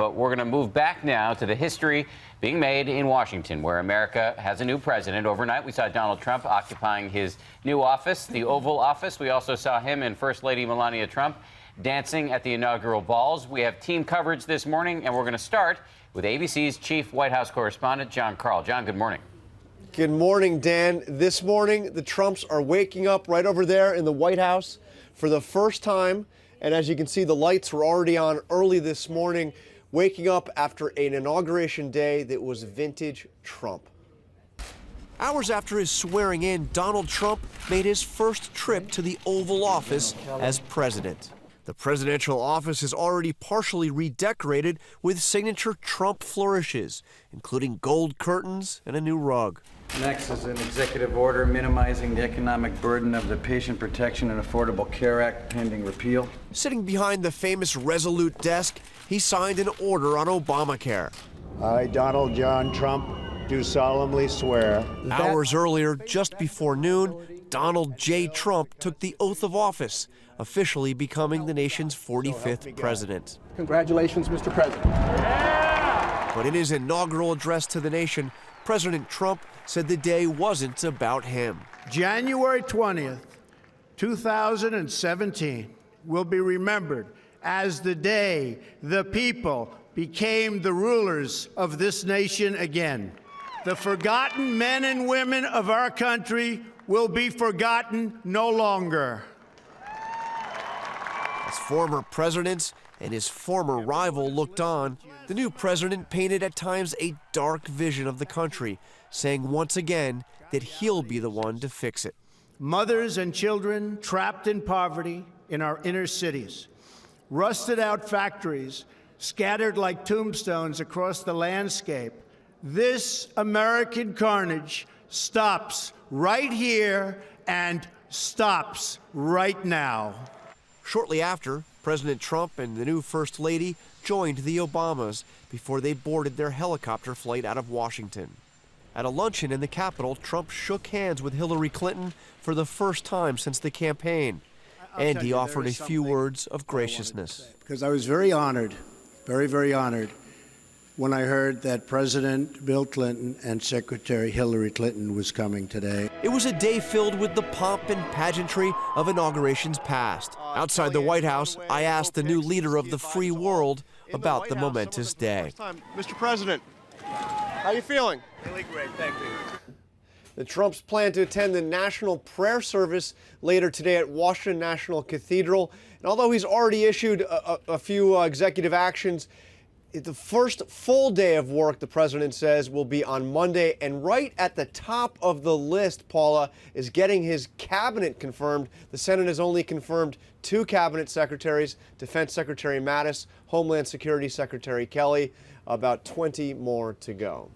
but we're going to move back now to the history being made in Washington, where America has a new president. Overnight, we saw Donald Trump occupying his new office, the Oval Office. We also saw him and First Lady Melania Trump dancing at the inaugural balls. We have team coverage this morning, and we're going to start with ABC's chief White House correspondent, John Karl. John, good morning. Good morning, Dan. This morning, the Trumps are waking up right over there in the White House for the first time. And as you can see, the lights were already on early this morning, waking up after an inauguration day that was vintage Trump. Hours after his swearing in, Donald Trump made his first trip to the Oval Office as president. The presidential office is already partially redecorated with signature Trump flourishes, including gold curtains and a new rug. Next is an executive order minimizing the economic burden of the Patient Protection and Affordable Care Act pending repeal. Sitting behind the famous Resolute desk, he signed an order on Obamacare. I, Donald John Trump, do solemnly swear. Hours earlier, just before noon, Donald J. Trump took the oath of office, officially becoming the nation's 45th president. Congratulations, Mr. President. But in his inaugural address to the nation, President Trump said the day wasn't about him. January 20th, 2017 will be remembered as the day the people became the rulers of this nation again. The forgotten men and women of our country will be forgotten no longer. As former presidents and his former rival looked on, the new president painted at times a dark vision of the country, saying once again that he'll be the one to fix it. Mothers and children trapped in poverty in our inner cities, rusted out factories scattered like tombstones across the landscape. This American carnage stops right here and stops right now. Shortly after, President Trump and the new First Lady joined the Obamas before they boarded their helicopter flight out of Washington. At a luncheon in the Capitol, Trump shook hands with Hillary Clinton for the first time since the campaign, and he offered a few words of graciousness. Because I was very honored, very, very honored, when I heard that President Bill Clinton and Secretary Hillary Clinton was coming today. It was a day filled with the pomp and pageantry of inaugurations past. Outside the White House, I asked the new leader of the free world about the momentous day. Mr. President, how are you feeling? Really great, thank you. The Trumps plan to attend the national prayer service later today at Washington National Cathedral. And although he's already issued a few executive actions, the first full day of work, the president says, will be on Monday. And right at the top of the list, Paula, is getting his cabinet confirmed. The Senate has only confirmed 2 cabinet secretaries, Defense Secretary Mattis, Homeland Security Secretary Kelly, about 20 more to go.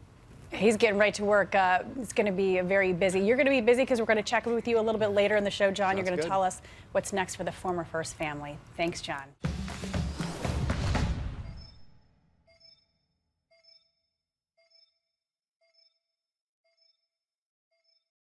He's getting right to work. It's going to be very busy. You're going to be busy because we're going to check in with you a little bit later in the show, John. You're going to tell us what's next for the former First family. Thanks, John.